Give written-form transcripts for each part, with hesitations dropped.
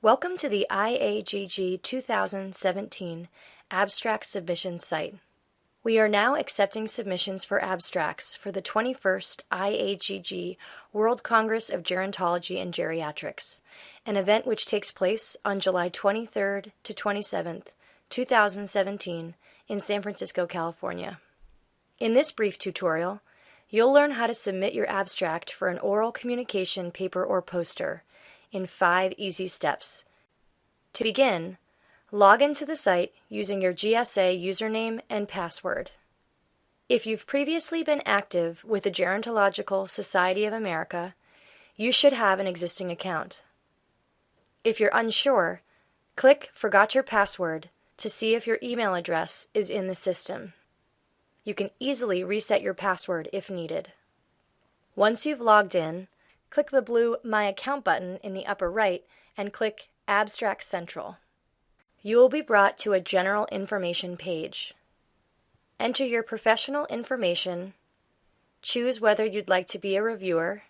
Welcome to the IAGG 2017 Abstract Submission site. We are now accepting submissions for abstracts for the 21st IAGG World Congress of Gerontology and Geriatrics, an event which takes place on July 23rd to 27th, 2017 in San Francisco, California. In this brief tutorial, you'll learn how to submit your abstract for an oral communication paper or poster in 5 easy steps. To begin, log into the site using your GSA username and password. If you've previously been active with the Gerontological Society of America, you should have an existing account. If you're unsure, click Forgot Your Password to see if your email address is in the system. You can easily reset your password if needed. Once you've logged in, click the blue My Account button in the upper right and click Abstract Central. You will be brought to a general information page. Enter your professional information, choose whether you'd like to be a reviewer,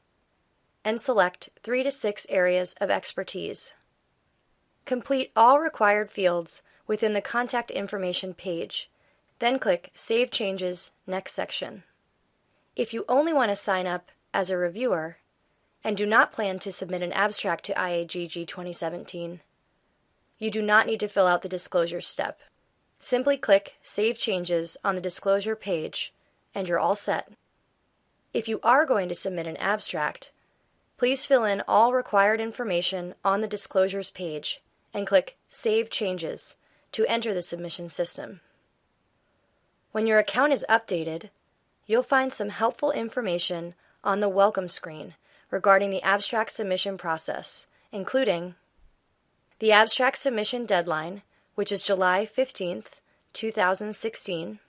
and select 3 to 6 areas of expertise. Complete all required fields within the Contact Information page, then click Save Changes Next section. If you only want to sign up as a reviewer, and do not plan to submit an abstract to IAGG 2017, you do not need to fill out the disclosure step. Simply click Save Changes on the disclosure page, and you're all set. If you are going to submit an abstract, please fill in all required information on the disclosures page and click Save Changes to enter the submission system. When your account is updated, you'll find some helpful information on the welcome screen regarding the abstract submission process, including the abstract submission deadline, which is July 15th, 2016,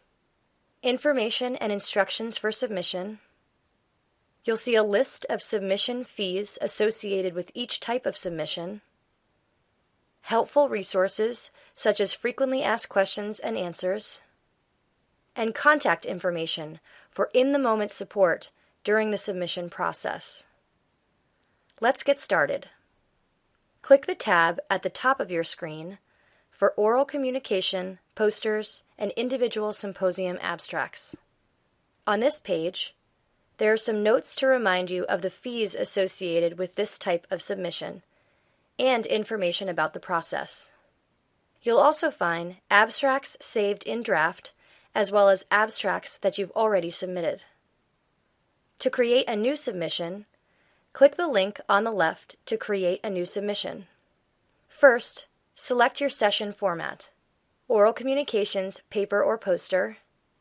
information and instructions for submission. You'll see a list of submission fees associated with each type of submission, helpful resources such as frequently asked questions and answers, and contact information for in-the-moment support during the submission process. Let's get started. Click the tab at the top of your screen for oral communication, posters, and individual symposium abstracts. On this page, there are some notes to remind you of the fees associated with this type of submission and information about the process. You'll also find abstracts saved in draft as well as abstracts that you've already submitted. To create a new submission, click the link on the left to create a new submission. First, select your session format: oral communications paper or poster,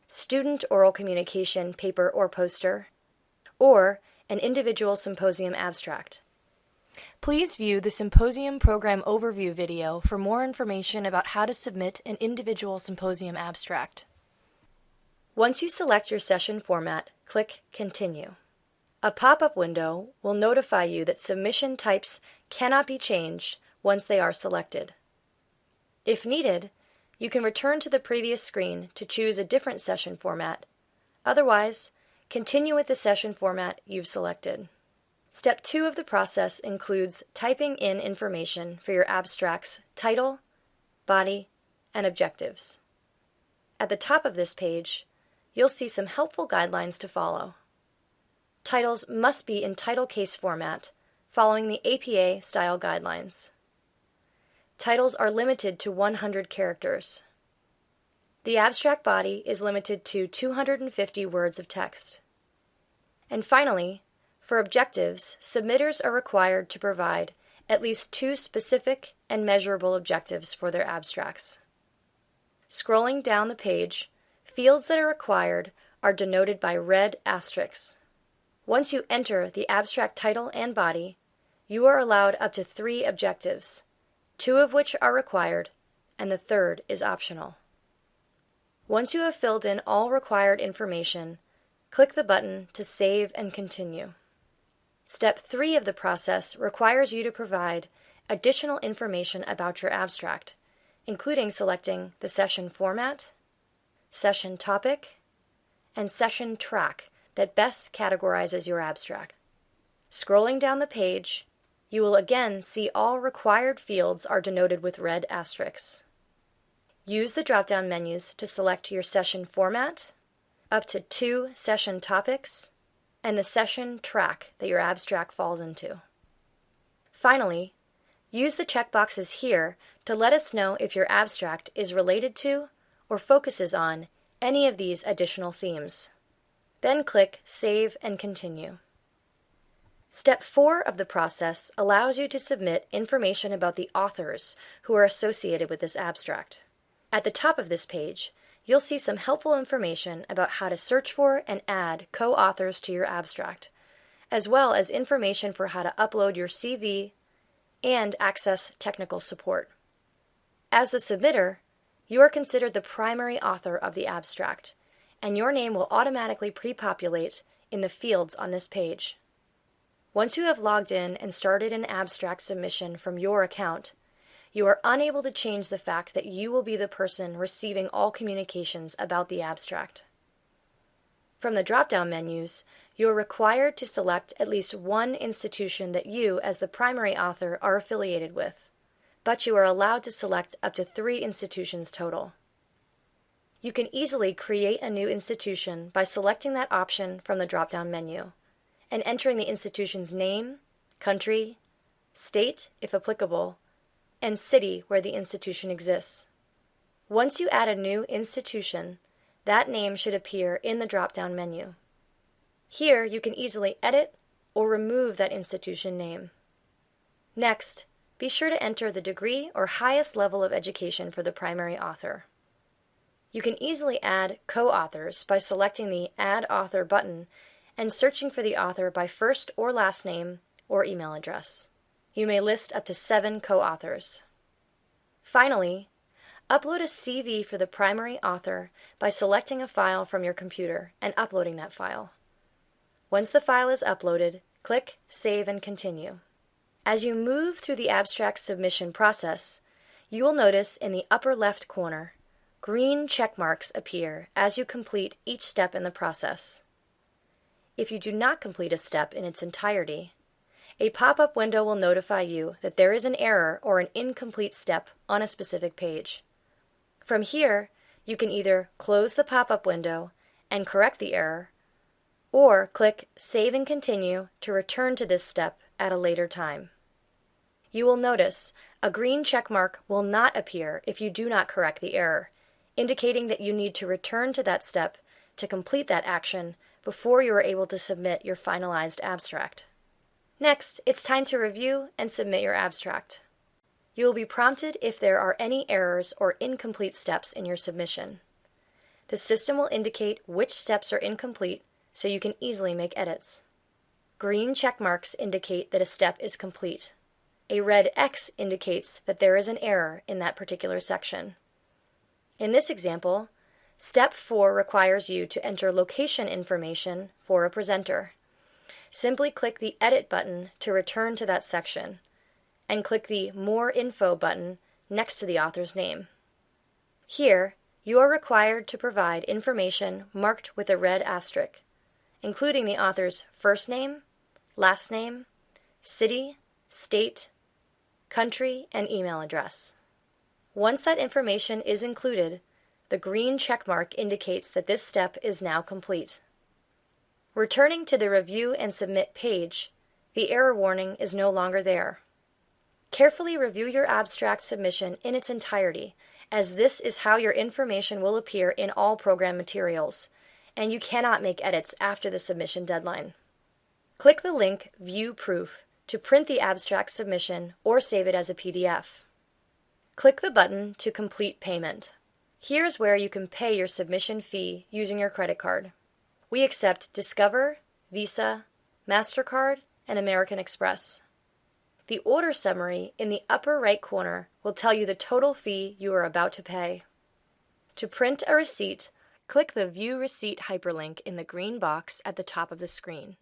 student oral communication paper or poster, or an individual symposium abstract. Please view the Symposium Program Overview video for more information about how to submit an individual symposium abstract. Once you select your session format, click Continue. A pop-up window will notify you that submission types cannot be changed once they are selected. If needed, you can return to the previous screen to choose a different session format. Otherwise, continue with the session format you've selected. Step 2 of the process includes typing in information for your abstract's title, body, and objectives. At the top of this page, you'll see some helpful guidelines to follow. Titles must be in title case format, following the APA style guidelines. Titles are limited to 100 characters. The abstract body is limited to 250 words of text. And finally, for objectives, submitters are required to provide at least 2 specific and measurable objectives for their abstracts. Scrolling down the page, fields that are required are denoted by red asterisks. Once you enter the abstract title and body, you are allowed up to 3 objectives, 2 of which are required, and the third is optional. Once you have filled in all required information, click the button to save and continue. Step 3 of the process requires you to provide additional information about your abstract, including selecting the session format, session topic, and session track that best categorizes your abstract. Scrolling down the page, You will again see all required fields are denoted with red asterisks. Use the drop-down menus to select your session format, up to 2 session topics, and the session track that your abstract falls into. Finally, use the checkboxes here to let us know if your abstract is related to or focuses on any of these additional themes. Then click Save and Continue. Step 4 of the process allows you to submit information about the authors who are associated with this abstract. At the top of this page, you'll see some helpful information about how to search for and add co-authors to your abstract, as well as information for how to upload your CV and access technical support. As the submitter, you are considered the primary author of the abstract, and your name will automatically pre-populate in the fields on this page. Once you have logged in and started an abstract submission from your account, you are unable to change the fact that you will be the person receiving all communications about the abstract. From the drop-down menus, you are required to select at least one institution that you, as the primary author, are affiliated with, but you are allowed to select up to 3 institutions total. You can easily create a new institution by selecting that option from the drop-down menu and entering the institution's name, country, state, if applicable, and city where the institution exists. Once you add a new institution, that name should appear in the drop-down menu. Here, you can easily edit or remove that institution name. Next, be sure to enter the degree or highest level of education for the primary author. You can easily add co-authors by selecting the Add Author button and searching for the author by first or last name or email address. You may list up to 7 co-authors. Finally, upload a CV for the primary author by selecting a file from your computer and uploading that file. Once the file is uploaded, click Save and Continue. As you move through the abstract submission process, you will notice in the upper left corner, green check marks appear as you complete each step in the process. If you do not complete a step in its entirety, a pop-up window will notify you that there is an error or an incomplete step on a specific page. From here, you can either close the pop-up window and correct the error, or click Save and Continue to return to this step at a later time. You will notice a green check mark will not appear if you do not correct the error, indicating that you need to return to that step to complete that action before you are able to submit your finalized abstract. Next, it's time to review and submit your abstract. You will be prompted if there are any errors or incomplete steps in your submission. The system will indicate which steps are incomplete so you can easily make edits. Green check marks indicate that a step is complete. A red X indicates that there is an error in that particular section. In this example, Step 4 requires you to enter location information for a presenter. Simply click the Edit button to return to that section, and click the More Info button next to the author's name. Here, you are required to provide information marked with a red asterisk, including the author's first name, last name, city, state, country, and email address. Once that information is included, the green check mark indicates that this step is now complete. Returning to the Review and Submit page, the error warning is no longer there. Carefully review your abstract submission in its entirety, as this is how your information will appear in all program materials, and you cannot make edits after the submission deadline. Click the link View Proof to print the abstract submission or save it as a PDF. Click the button to complete payment. Here's where you can pay your submission fee using your credit card. We accept Discover, Visa, MasterCard, and American Express. The order summary in the upper right corner will tell you the total fee you are about to pay. To print a receipt, click the View Receipt hyperlink in the green box at the top of the screen.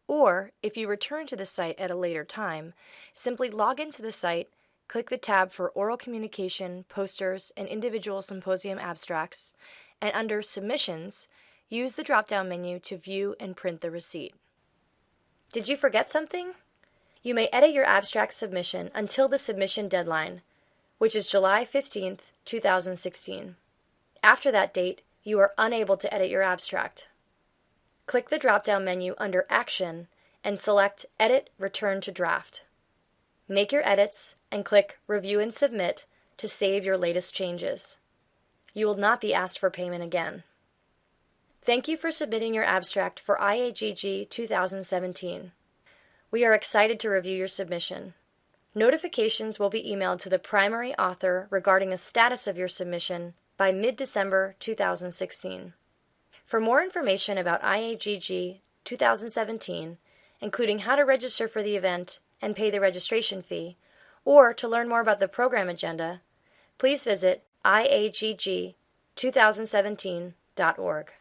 Or, if you return to the site at a later time, simply log into the site, click the tab for Oral Communication, Posters, and Individual Symposium Abstracts, and under Submissions, use the drop-down menu to view and print the receipt. Did you forget something? You may edit your abstract submission until the submission deadline, which is July 15, 2016. After that date, you are unable to edit your abstract. Click the drop-down menu under Action and select Edit Return to Draft. Make your edits and click Review and Submit to save your latest changes. You will not be asked for payment again. Thank you for submitting your abstract for IAGG 2017. We are excited to review your submission. Notifications will be emailed to the primary author regarding the status of your submission by mid-December 2016. For more information about IAGG 2017, including how to register for the event and pay the registration fee, or to learn more about the program agenda, please visit IAGG2017.org.